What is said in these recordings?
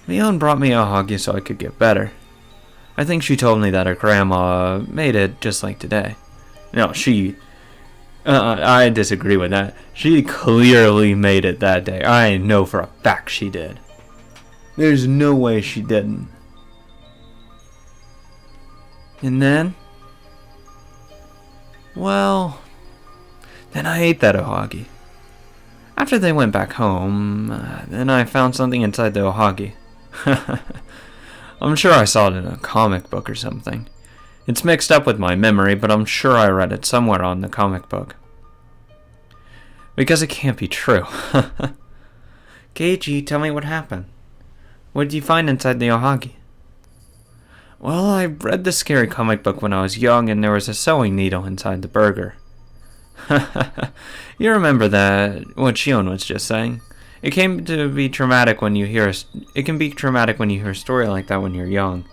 Mion brought me a hoggy so I could get better. I think she told me that her grandma made it just like today. No, I disagree with that. She clearly made it that day. I know for a fact she did. There's no way she didn't. And then? Well, then I ate that ohagi. After they went back home, then I found something inside the ohagi. I'm sure I saw it in a comic book or something. It's mixed up with my memory, but I'm sure I read it somewhere on the comic book. Because it can't be true. Keiichi, tell me what happened. What did you find inside the ohagi? Well, I read the scary comic book when I was young, and there was a sewing needle inside the burger. You remember that, what Shion was just saying. It can be traumatic when you hear a story like that when you're young.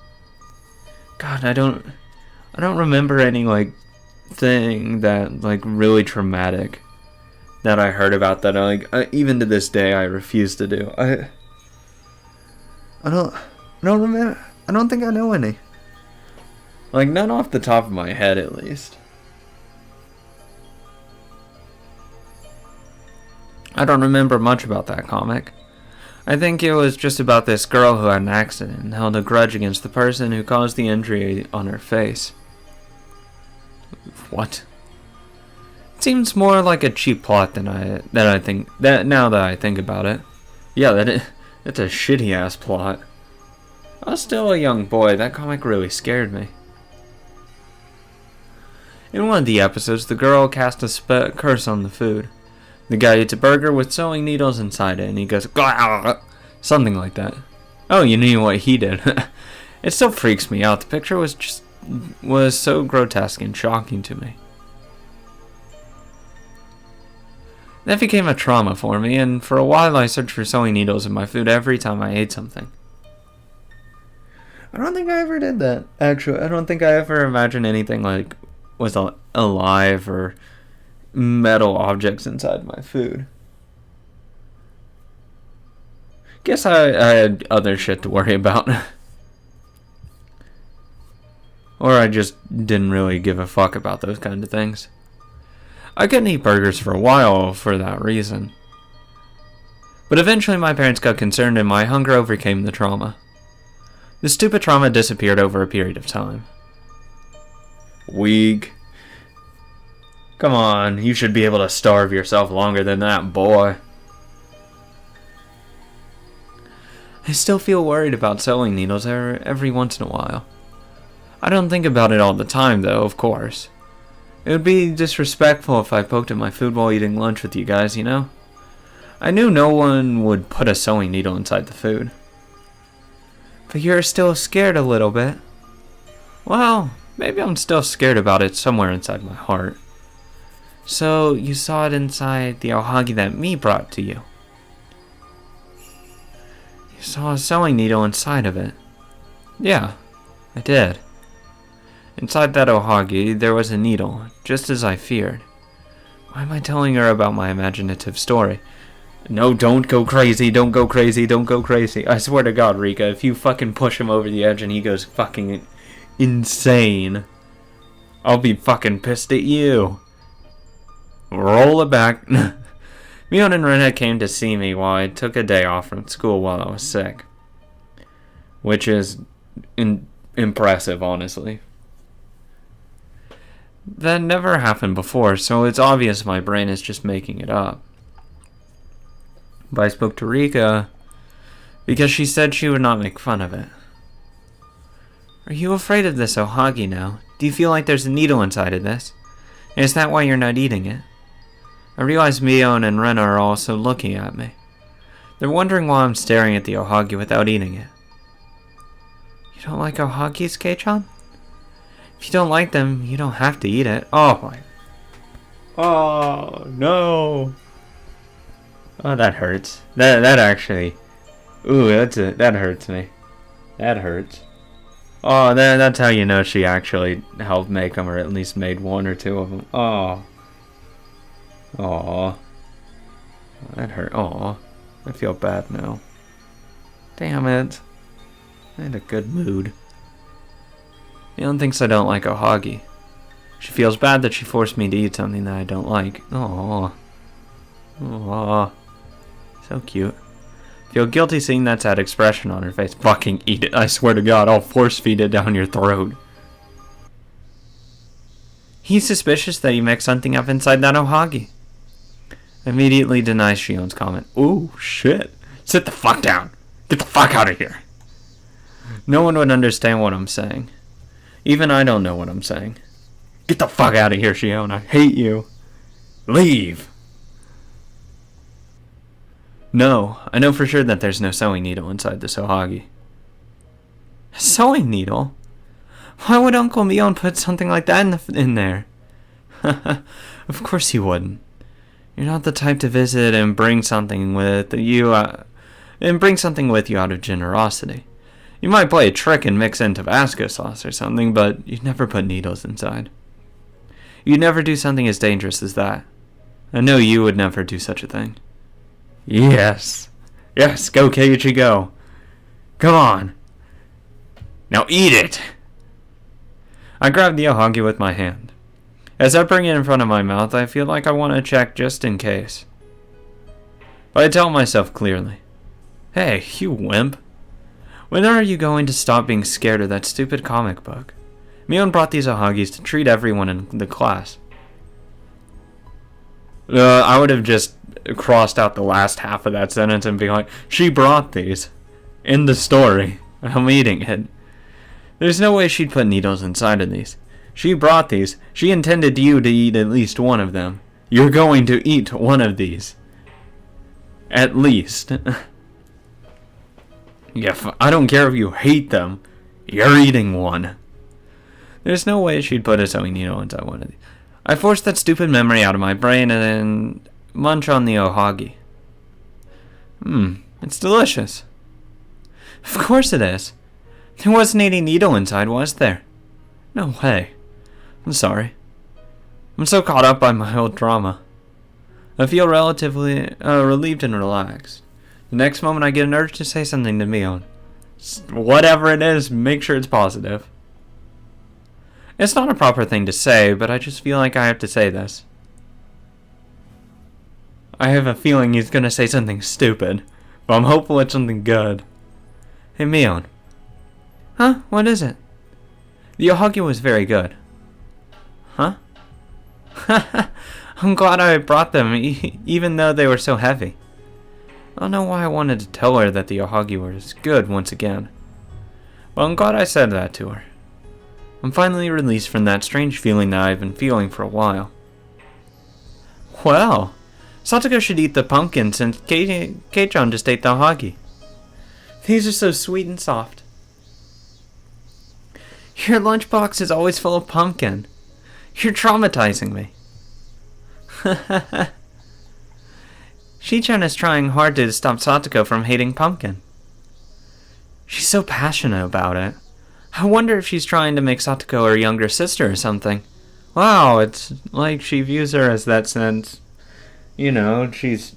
God, I don't remember any thing that really traumatic that I heard about that even to this day I refuse to do. I don't remember. I don't think I know any. None off the top of my head, at least. I don't remember much about that comic. I think it was just about this girl who had an accident and held a grudge against the person who caused the injury on her face. What? It seems more like a cheap plot than I think now that I think about it. Yeah, that's a shitty ass plot. I was still a young boy. That comic really scared me. In one of the episodes, the girl cast a curse on the food. The guy eats a burger with sewing needles inside it, and he goes, "Gah!" Something like that. Oh, you knew what he did. It still freaks me out. The picture was so grotesque and shocking to me. That became a trauma for me, and for a while I searched for sewing needles in my food every time I ate something. I don't think I ever did that, actually. I don't think I ever imagined anything was alive or metal objects inside my food. Guess I had other shit to worry about. Or I just didn't really give a fuck about those kind of things. I couldn't eat burgers for a while for that reason. But eventually my parents got concerned and my hunger overcame the trauma. The stupid trauma disappeared over a period of time. Weak. Come on, you should be able to starve yourself longer than that, boy. I still feel worried about sewing needles every once in a while. I don't think about it all the time, though, of course. It would be disrespectful if I poked at my food while eating lunch with you guys, you know? I knew no one would put a sewing needle inside the food. But you're still scared a little bit. Well, maybe I'm still scared about it somewhere inside my heart. So, you saw it inside the ohagi that me brought to you. You saw a sewing needle inside of it. Yeah, I did. Inside that ohagi, there was a needle, just as I feared. Why am I telling her about my imaginative story? No, don't go crazy, don't go crazy, don't go crazy. I swear to God, Rika, if you fucking push him over the edge and he goes fucking insane, I'll be fucking pissed at you. Roll it back. Mion and Rena came to see me while I took a day off from school while I was sick. Which is impressive, honestly. That never happened before, so it's obvious my brain is just making it up. But I spoke to Rika because she said she would not make fun of it. Are you afraid of this ohagi now? Do you feel like there's a needle inside of this? And is that why you're not eating it? I realize Mion and Rena are also looking at me. They're wondering why I'm staring at the ohagi without eating it. You don't like ohagis, Kei-chan? If you don't like them, you don't have to eat it. Oh my. Oh no. Oh, that hurts. That actually. Ooh, that hurts me. That hurts. Oh, that's how you know she actually helped make them, or at least made one or two of them. Oh. Aw. That hurt. Aw. I feel bad now. Damn it. I'm in a good mood. Mion thinks I don't like ohagi. She feels bad that she forced me to eat something that I don't like. Aww. Aww. So cute. Feel guilty seeing that sad expression on her face. Fucking eat it. I swear to God, I'll force feed it down your throat. He's suspicious that you mixed something up inside that ohagi. Immediately denies Shion's comment. Ooh, shit. Sit the fuck down. Get the fuck out of here. No one would understand what I'm saying. Even I don't know what I'm saying. Get the fuck out of here, Shion. I hate you. Leave. No, I know for sure that there's no sewing needle inside this ohagi. A sewing needle? Why would Uncle Mion put something like that in there? Of course he wouldn't. You're not the type to visit and bring something with you out of generosity. You might play a trick and mix in Tabasco sauce or something, but you'd never put needles inside. You'd never do something as dangerous as that. I know you would never do such a thing. Yes. Yes, go Keiichi, go. Come on. Now eat it. I grab the ohagi with my hand. As I bring it in front of my mouth, I feel like I want to check just in case. But I tell myself clearly, hey, you wimp. When are you going to stop being scared of that stupid comic book? Mion brought these ohagis to treat everyone in the class. I would have just crossed out the last half of that sentence and be like, she brought these. In the story. I'm eating it. There's no way she'd put needles inside of these. She brought these. She intended you to eat at least one of them. You're going to eat one of these. At least. Yeah, I don't care if you hate them. You're eating one. There's no way she'd put a sewing needle inside one of these. I forced that stupid memory out of my brain and then munch on the ohagi. It's delicious. Of course it is. There wasn't any needle inside, was there? No way. I'm sorry. I'm so caught up by my old drama. I feel relatively relieved and relaxed. The next moment I get an urge to say something to Mion. Whatever it is, make sure it's positive. It's not a proper thing to say, but I just feel like I have to say this. I have a feeling he's gonna say something stupid, but I'm hopeful it's something good. Hey, Mion. Huh? What is it? The ohagi was very good. Huh? I'm glad I brought them, even though they were so heavy. I don't know why I wanted to tell her that the ohagi was good once again. But I'm glad I said that to her. I'm finally released from that strange feeling that I've been feeling for a while. Well, Satoko should eat the pumpkin since Kei-chan just ate the ohagi. These are so sweet and soft. Your lunchbox is always full of pumpkin. You're traumatizing me. Shi-chan is trying hard to stop Satoko from hating pumpkin. She's so passionate about it. I wonder if she's trying to make Satoko her younger sister or something. Wow, it's like she views her as that sense. You know, she's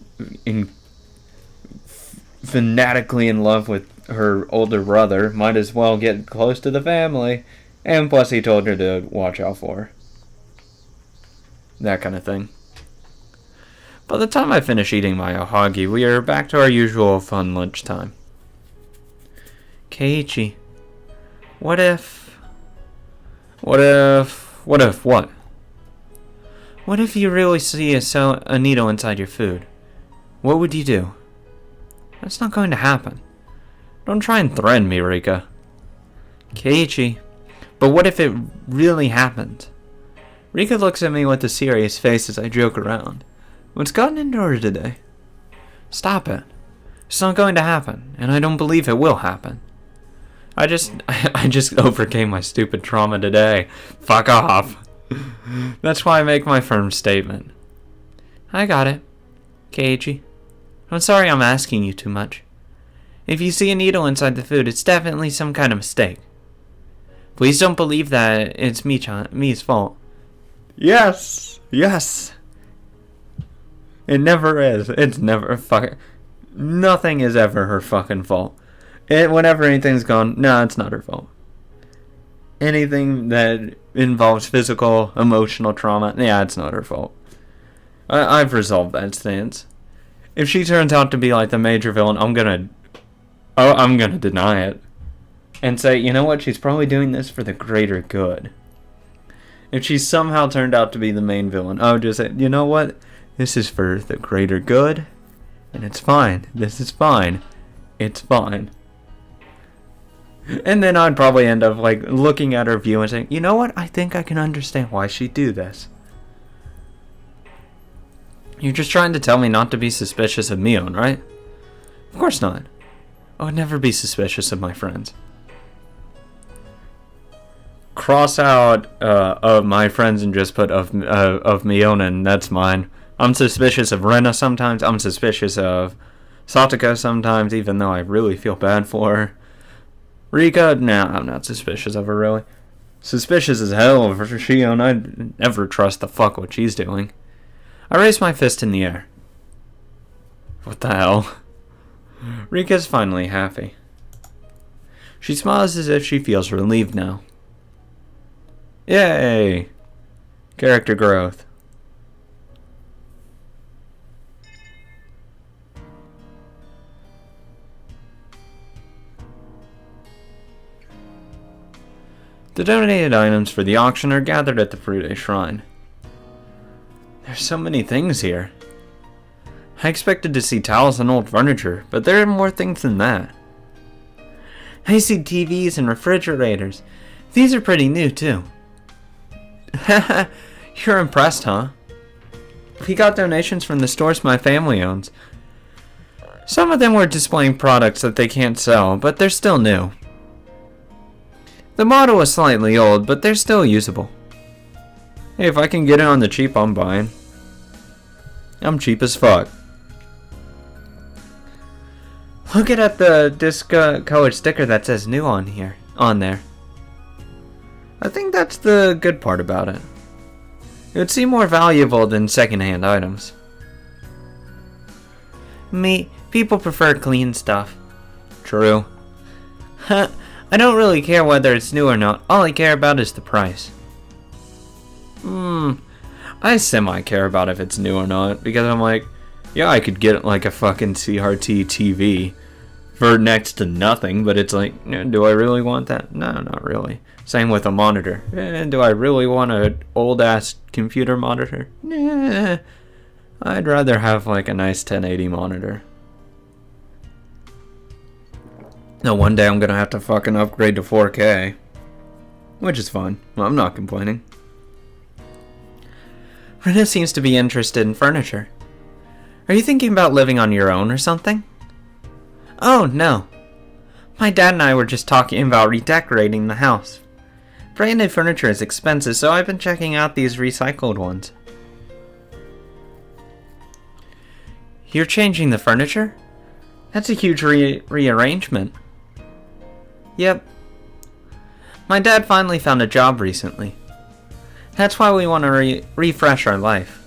fanatically in love with her older brother. Might as well get close to the family. And plus he told her to watch out for her. That kind of thing. By the time I finish eating my ohagi, we are back to our usual fun lunchtime. Keiichi, what if what? What if you really see a needle inside your food? What would you do? That's not going to happen. Don't try and threaten me, Rika. Keiichi, but what if it really happened? Rika looks at me with a serious face as I joke around. What's gotten into her today? Stop it. It's not going to happen, and I don't believe it will happen. I just overcame my stupid trauma today. Fuck off. That's why I make my firm statement. I got it, Keiichi. I'm sorry I'm asking you too much. If you see a needle inside the food, it's definitely some kind of mistake. Please don't believe that it's me's fault. Yes. It never is. It's never nothing is ever her fucking fault. Whenever anything's gone, no, it's not her fault. Anything that involves physical, emotional trauma, yeah, it's not her fault. I've resolved that stance. If she turns out to be like the major villain, I'm gonna deny it. And say, you know what, she's probably doing this for the greater good. If she somehow turned out to be the main villain, I would just say, you know what, this is for the greater good, and it's fine. This is fine. It's fine. And then I'd probably end up like looking at her view and saying, you know what, I think I can understand why she'd do this. You're just trying to tell me not to be suspicious of Mion, right? Of course not. I would never be suspicious of my friends. Cross out of my friends and just put of Mion, and that's mine. I'm suspicious of Rena sometimes. I'm suspicious of Satoko sometimes, even though I really feel bad for her. Rika, nah, I'm not suspicious of her, really. Suspicious as hell of Shion. I'd never trust the fuck what she's doing. I raised my fist in the air. What the hell? Rika's finally happy. She smiles as if she feels relieved now. Yay! Character growth. The donated items for the auction are gathered at the Frude Shrine. There's so many things here. I expected to see towels and old furniture, but there are more things than that. I see TVs and refrigerators. These are pretty new, too. Haha, you're impressed, huh? We got donations from the stores my family owns. Some of them were displaying products that they can't sell, but they're still new. The model is slightly old, but they're still usable. Hey, if I can get it on the cheap, I'm buying. I'm cheap as fuck. Look at the disc-colored sticker that says new on there. I think that's the good part about it. It would seem more valuable than secondhand items. People prefer clean stuff. True. I don't really care whether it's new or not. All I care about is the price. I semi-care about if it's new or not, because I'm like, yeah, I could get like a fucking CRT TV for next to nothing, but it's like, do I really want that? No, not really. Same with a monitor. Do I really want an old-ass computer monitor? Nah. I'd rather have like a nice 1080 monitor. No, one day I'm gonna have to fucking upgrade to 4K. Which is fine. Well, I'm not complaining. Rena seems to be interested in furniture. Are you thinking about living on your own or something? Oh, no. My dad and I were just talking about redecorating the house. Brand new furniture is expensive, so I've been checking out these recycled ones. You're changing the furniture? That's a huge rearrangement. Yep. My dad finally found a job recently. That's why we want to refresh our life.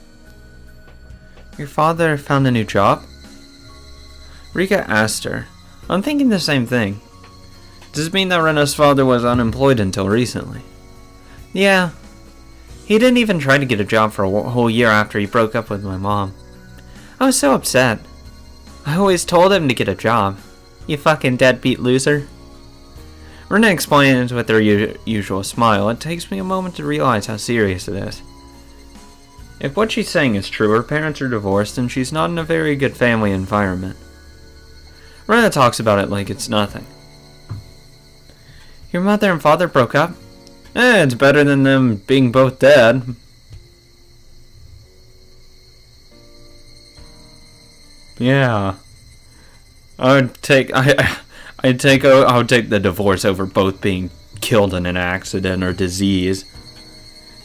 Your father found a new job? Rika asked her. I'm thinking the same thing. Does it mean that Rena's father was unemployed until recently? Yeah. He didn't even try to get a job for a whole year after he broke up with my mom. I was so upset. I always told him to get a job. You fucking deadbeat loser. Rena explains with her usual smile. It takes me a moment to realize how serious it is. If what she's saying is true, her parents are divorced and she's not in a very good family environment. Rena talks about it like it's nothing. Your mother and father broke up? It's better than them being both dead. Yeah. I would take the divorce over both being killed in an accident or disease.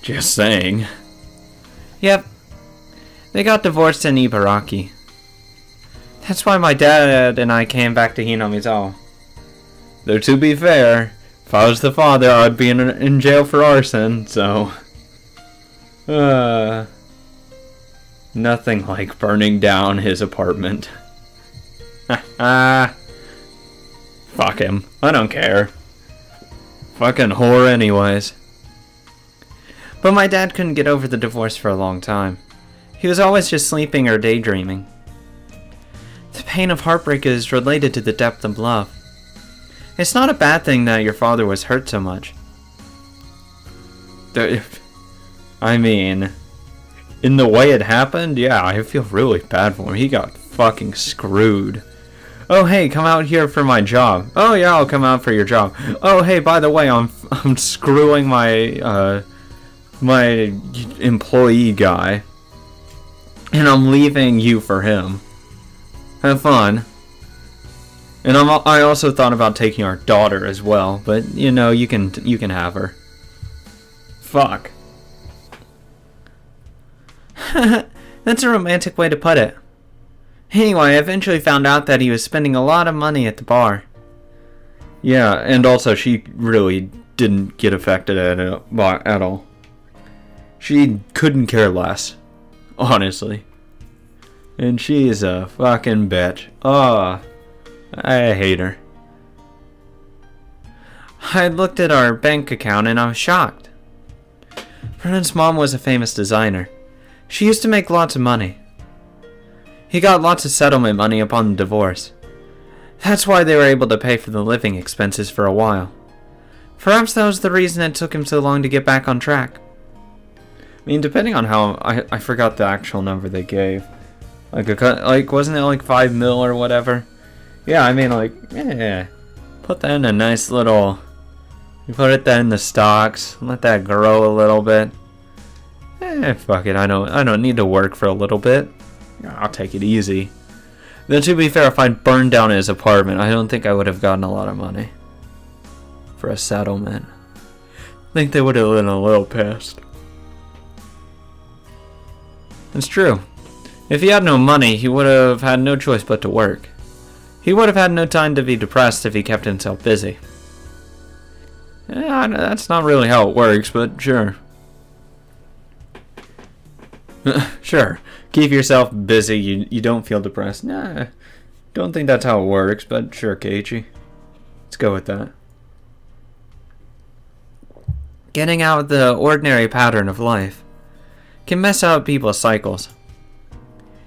Just saying. Yep. They got divorced in Ibaraki. That's why my dad and I came back to Hinamizawa. Though to be fair, if I was the father, I'd be in jail for arson, so... Nothing like burning down his apartment. Fine, Fuck him. I don't care. Fucking whore anyways. But my dad couldn't get over the divorce for a long time. He was always just sleeping or daydreaming. The pain of heartbreak is related to the depth of love. It's not a bad thing that your father was hurt so much. I mean, in the way it happened, yeah, I feel really bad for him. He got fucking screwed. Oh, hey, come out here for my job. Oh, yeah, I'll come out for your job. Oh, hey, by the way, I'm screwing my my employee guy, and I'm leaving you for him. Have fun. And I also thought about taking our daughter as well, but you know, you can have her. Fuck. That's a romantic way to put it. Anyway, I eventually found out that he was spending a lot of money at the bar. Yeah, and also she really didn't get affected at all. She couldn't care less, honestly. And she's a fucking bitch. Oh, I hate her. I looked at our bank account and I was shocked. Brennan's mom was a famous designer. She used to make lots of money. He got lots of settlement money upon the divorce. That's why they were able to pay for the living expenses for a while. Perhaps that was the reason it took him so long to get back on track. I mean, depending on how... I forgot the actual number they gave. Like, wasn't it like 5 mil or whatever? Yeah, I mean, like, yeah. Put that in a nice little... You put that in the stocks. Let that grow a little bit. Fuck it. I don't need to work for a little bit. I'll take it easy. Then to be fair, if I'd burned down his apartment, I don't think I would have gotten a lot of money. For a settlement. I think they would have been a little pissed. It's true. If he had no money, he would have had no choice but to work. He would have had no time to be depressed if he kept himself busy. Yeah, that's not really how it works, but sure. Sure. Keep yourself busy, you don't feel depressed. Nah, don't think that's how it works, but sure, Keiichi. Let's go with that. Getting out of the ordinary pattern of life can mess up people's cycles.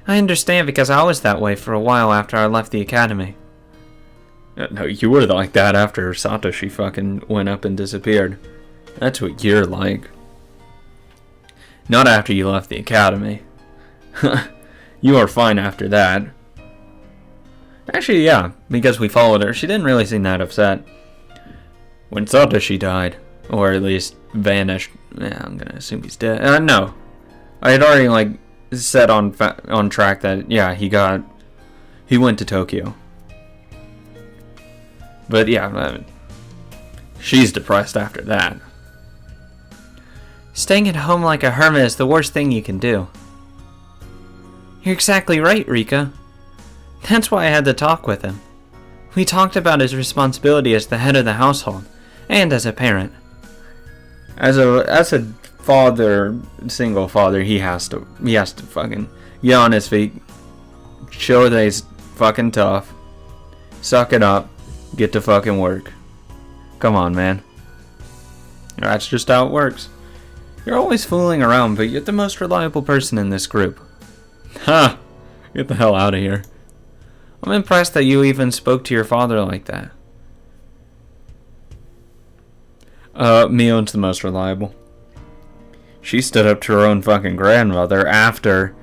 I understand because I was that way for a while after I left the academy. No, you were like that after Satoshi fucking went up and disappeared. That's what you're like. Not after you left the academy. You were fine after that. Actually, yeah, because we followed her. She didn't really seem that upset. When Satoshi died, or at least vanished, yeah, I'm gonna assume he's dead. No. I had already, like, set on track that, yeah, he went to Tokyo. But yeah, I mean, she's depressed after that. Staying at home like a hermit is the worst thing you can do. You're exactly right, Rika. That's why I had to talk with him. We talked about his responsibility as the head of the household, and as a parent. As a father, single father, he has to fucking get on his feet, show that he's fucking tough, suck it up, get to fucking work. Come on, man. That's just how it works. You're always fooling around, but you're the most reliable person in this group. Ha! Get the hell out of here. I'm impressed that you even spoke to your father like that. Mion's the most reliable. She stood up to her own fucking grandmother after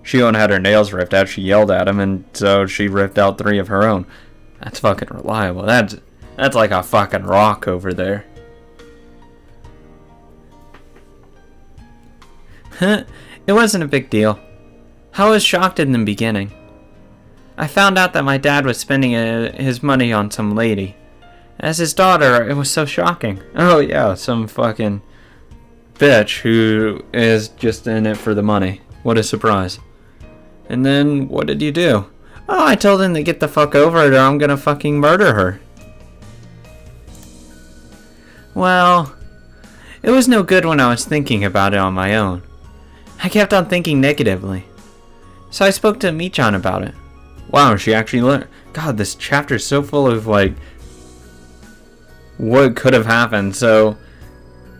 Shion had her nails ripped out. She yelled at him, and so she ripped out 3 of her own. That's fucking reliable. That's like a fucking rock over there. It wasn't a big deal. I was shocked in the beginning. I found out that my dad was spending his money on some lady. As his daughter, it was so shocking. Oh yeah, some fucking bitch who is just in it for the money. What a surprise. And then, what did you do? Oh, I told him to get the fuck over it or I'm gonna fucking murder her. Well, it was no good when I was thinking about it on my own. I kept on thinking negatively. So I spoke to Michan about it. Wow, she actually learned. God, this chapter is so full of, like, what could have happened. So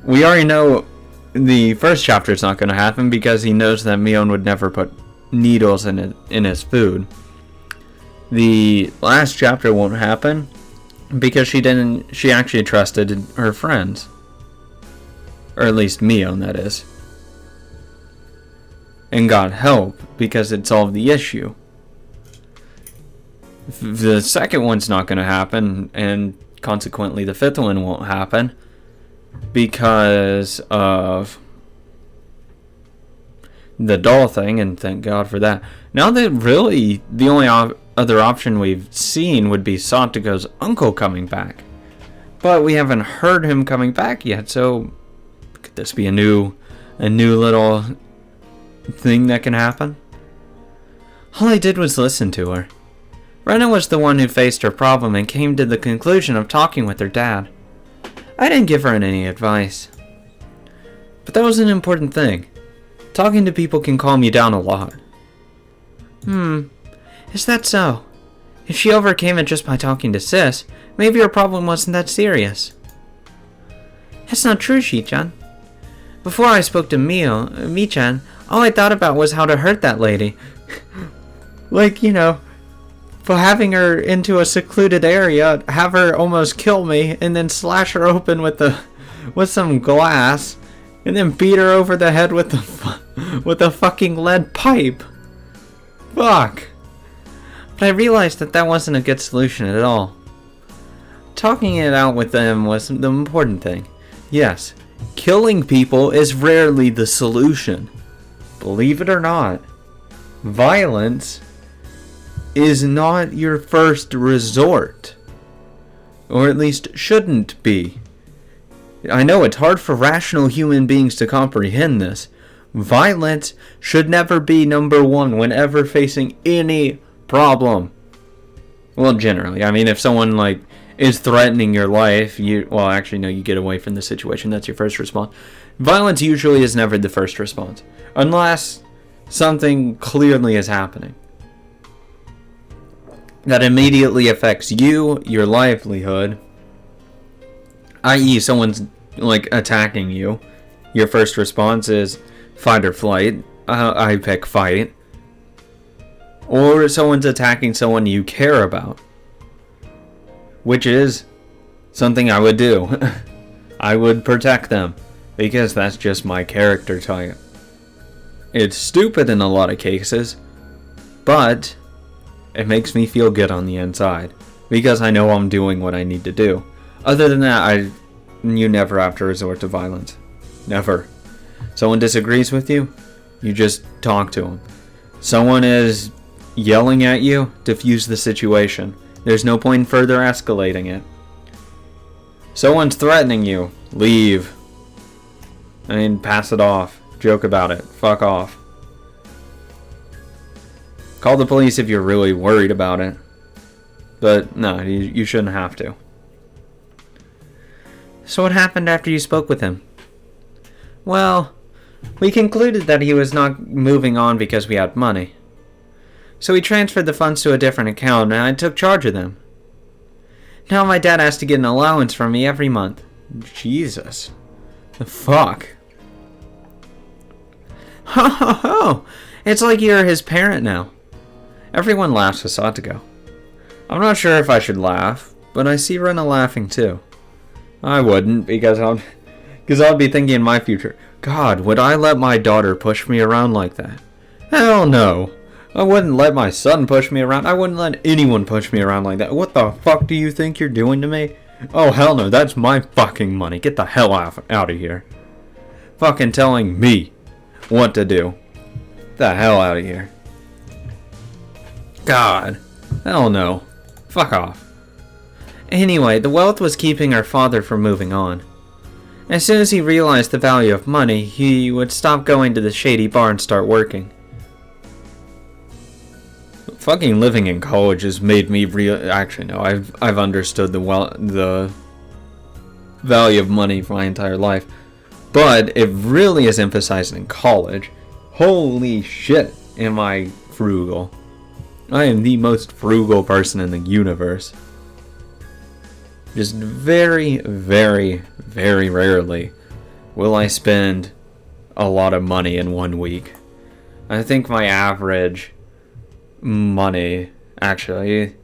we already know the first chapter is not going to happen because he knows that Mion would never put needles in his food. The last chapter won't happen because she actually trusted her friends. Or at least Mion, that is. And got help because it solved the issue. The second one's not going to happen, and consequently the fifth one won't happen because of the doll thing, and thank God for that. Now that really the only other option we've seen would be Satogo's uncle coming back. But we haven't heard him coming back yet, so could this be a new little thing that can happen? All I did was listen to her. Rena was the one who faced her problem and came to the conclusion of talking with her dad. I didn't give her any advice. But that was an important thing. Talking to people can calm you down a lot. Is that so? If she overcame it just by talking to Sis, maybe her problem wasn't that serious. That's not true, Shi-chan. Before I spoke to Mi-chan, all I thought about was how to hurt that lady. Like, you know, for having her into a secluded area, have her almost kill me, and then slash her open with some glass, and then beat her over the head with a fucking lead pipe. Fuck. But I realized that wasn't a good solution at all. Talking it out with them was the important thing. Yes, killing people is rarely the solution. Believe it or not, violence is not your first resort. Or at least shouldn't be. I know it's hard for rational human beings to comprehend this. Violence should never be number one whenever facing any problem. Well, generally. I mean, if someone, is threatening your life, you get away from the situation. That's your first response. Violence usually is never the first response. Unless something clearly is happening that immediately affects you, your livelihood, i.e. someone's, attacking you. Your first response is fight or flight. I pick fight. Or someone's attacking someone you care about. Which is something I would do. I would protect them. Because that's just my character type. It's stupid in a lot of cases. But it makes me feel good on the inside. Because I know I'm doing what I need to do. Other than that, you never have to resort to violence. Never. Someone disagrees with you, you just talk to them. Someone is yelling at you, diffuse the situation. There's no point in further escalating it. Someone's threatening you, leave. Pass it off. Joke about it. Fuck off. Call the police if you're really worried about it. But no, you shouldn't have to. So what happened after you spoke with him? Well, we concluded that he was not moving on because we had money. So we transferred the funds to a different account and I took charge of them. Now my dad has to get an allowance from me every month. Jesus. The fuck? Ho ho ho! It's like you're his parent now. Everyone laughs with Satogo. I'm not sure if I should laugh, but I see Rena laughing too. I wouldn't, because I'll be thinking in my future, God, would I let my daughter push me around like that? Hell no. I wouldn't let my son push me around. I wouldn't let anyone push me around like that. What the fuck do you think you're doing to me? Oh, hell no, that's my fucking money. Get the hell out of here. Fucking telling me what to do. Get the hell out of here. God. Hell no. Fuck off. Anyway, the wealth was keeping our father from moving on. As soon as he realized the value of money, he would stop going to the shady bar and start working. Fucking living in college has made me actually no, I've understood the value of money for my entire life. But it really is emphasized in college. Holy shit, am I frugal. I am the most frugal person in the universe. Just very, very, very rarely will I spend a lot of money in 1 week. I think my average money, actually,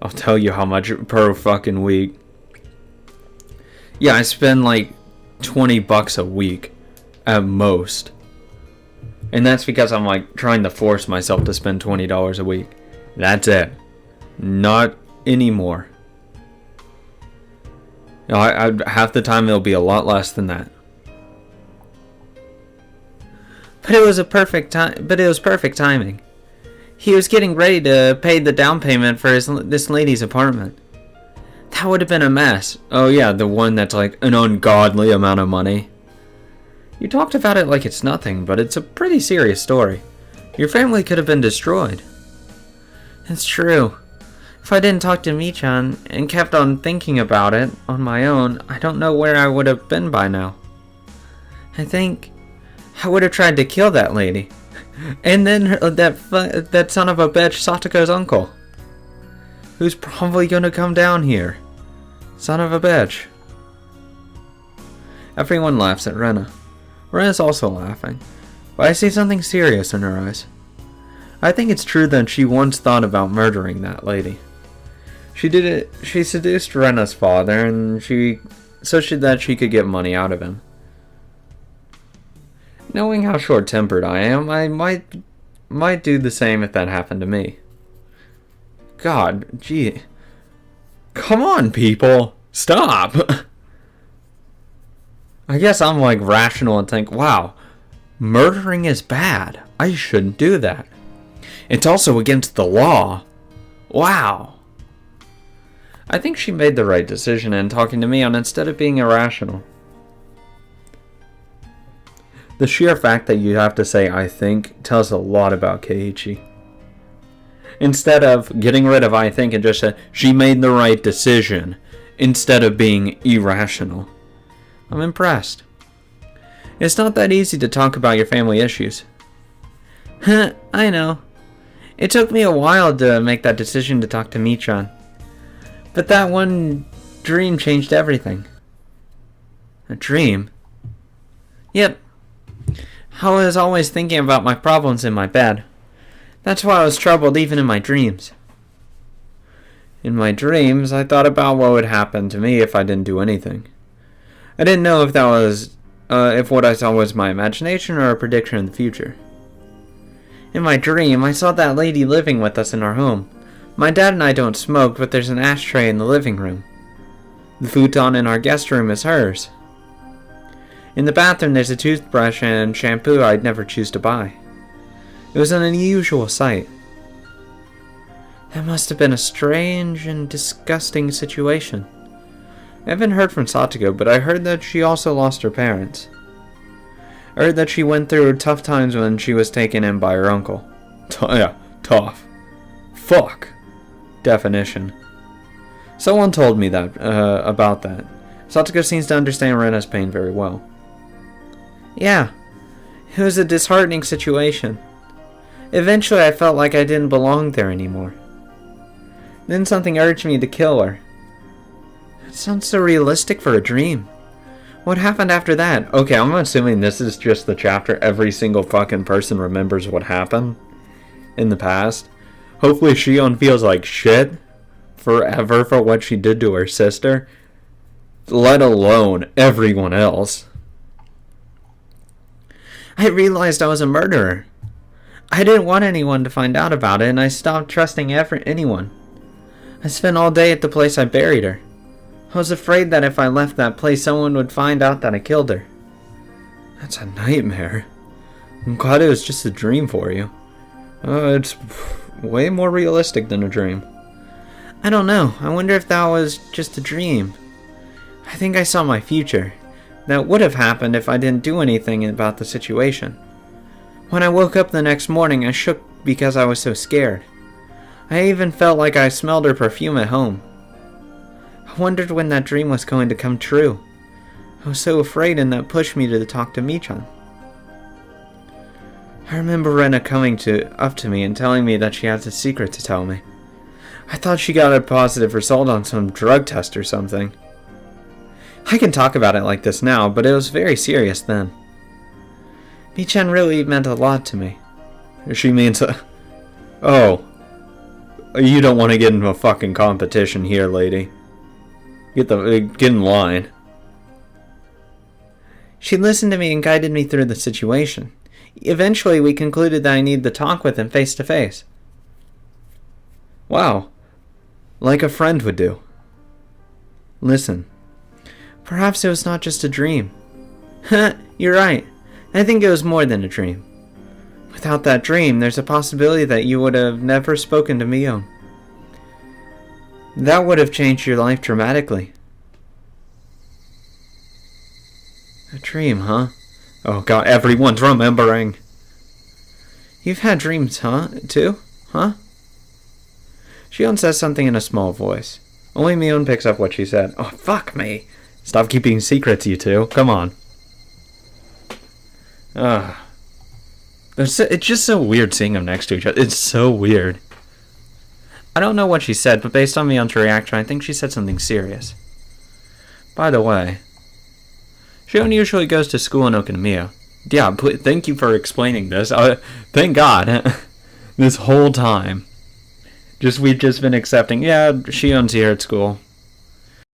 I'll tell you how much per fucking week. Yeah, I spend like $20 a week at most. And that's because I'm like trying to force myself to spend $20 a week. That's it. Not anymore. Half the time it'll be a lot less than that. But it was perfect timing. He was getting ready to pay the down payment for this lady's apartment. That would have been a mess. Oh yeah, the one that's like an ungodly amount of money. You talked about it like it's nothing, but it's a pretty serious story. Your family could have been destroyed. It's true. If I didn't talk to Michan and kept on thinking about it on my own, I don't know where I would have been by now. I think I would have tried to kill that lady. And then that son of a bitch, Satoko's uncle. Who's probably gonna come down here. Son of a bitch. Everyone laughs at Rena. Rena's also laughing, but I see something serious in her eyes. I think it's true that she once thought about murdering that lady. She did it. She seduced Rena's father, and that she could get money out of him. Knowing how short-tempered I am, I might do the same if that happened to me. God, gee, come on, people, stop. I guess I'm like rational and think, wow, murdering is bad. I shouldn't do that. It's also against the law. Wow. I think she made the right decision in talking to me instead of being irrational. The sheer fact that you have to say I think tells a lot about Keiichi. Instead of getting rid of I think and just say she made the right decision instead of being irrational. I'm impressed. It's not that easy to talk about your family issues. I know. It took me a while to make that decision to talk to Michan. But that one dream changed everything. A dream? Yep. I was always thinking about my problems in my bed. That's why I was troubled even in my dreams. In my dreams, I thought about what would happen to me if I didn't do anything. I didn't know if that was, if what I saw was my imagination or a prediction of the future. In my dream, I saw that lady living with us in our home. My dad and I don't smoke, but there's an ashtray in the living room. The futon in our guest room is hers. In the bathroom, there's a toothbrush and shampoo I'd never choose to buy. It was an unusual sight. That must have been a strange and disgusting situation. I haven't heard from Satoko, but I heard that she also lost her parents. I heard that she went through tough times when she was taken in by her uncle. Yeah, tough. Fuck. Definition. Someone told me that, about that. Satoko seems to understand Rena's pain very well. Yeah, it was a disheartening situation. Eventually I felt like I didn't belong there anymore. Then something urged me to kill her. It sounds so realistic for a dream. What happened after that? Okay, I'm assuming this is just the chapter every single fucking person remembers what happened in the past. Hopefully Shion feels like shit forever for what she did to her sister, let alone everyone else. I realized I was a murderer. I didn't want anyone to find out about it, and I stopped trusting anyone. I spent all day at the place I buried her. I was afraid that if I left that place, someone would find out that I killed her. That's a nightmare. I'm glad it was just a dream for you. It's way more realistic than a dream. I don't know. I wonder if that was just a dream. I think I saw my future. That would have happened if I didn't do anything about the situation. When I woke up the next morning, I shook because I was so scared. I even felt like I smelled her perfume at home. I wondered when that dream was going to come true. I was so afraid, and that pushed me to talk to Michan. I remember Rena coming up to me and telling me that she has a secret to tell me. I thought she got a positive result on some drug test or something. I can talk about it like this now, but it was very serious then. Mi-chan really meant a lot to me. She means... Oh. You don't want to get into a fucking competition here, lady. Get in line. She listened to me and guided me through the situation. Eventually, we concluded that I needed to talk with him face to face. Wow. Like a friend would do. Listen. Perhaps it was not just a dream. You're right. I think it was more than a dream. Without that dream, there's a possibility that you would have never spoken to Mio. That would have changed your life dramatically. A dream, huh? Oh god, everyone's remembering. You've had dreams, huh? Too? Huh? Shion says something in a small voice. Only Mion picks up what she said. Oh, fuck me. Stop keeping secrets, you two. Come on. It's just so weird seeing them next to each other. It's so weird. I don't know what she said, but based on Mion's reaction, I think she said something serious. By the way, Shion usually goes to school in Okinomiya. Yeah, thank you for explaining this. Thank God. This whole time. We've just been accepting, yeah, Shion's here at school.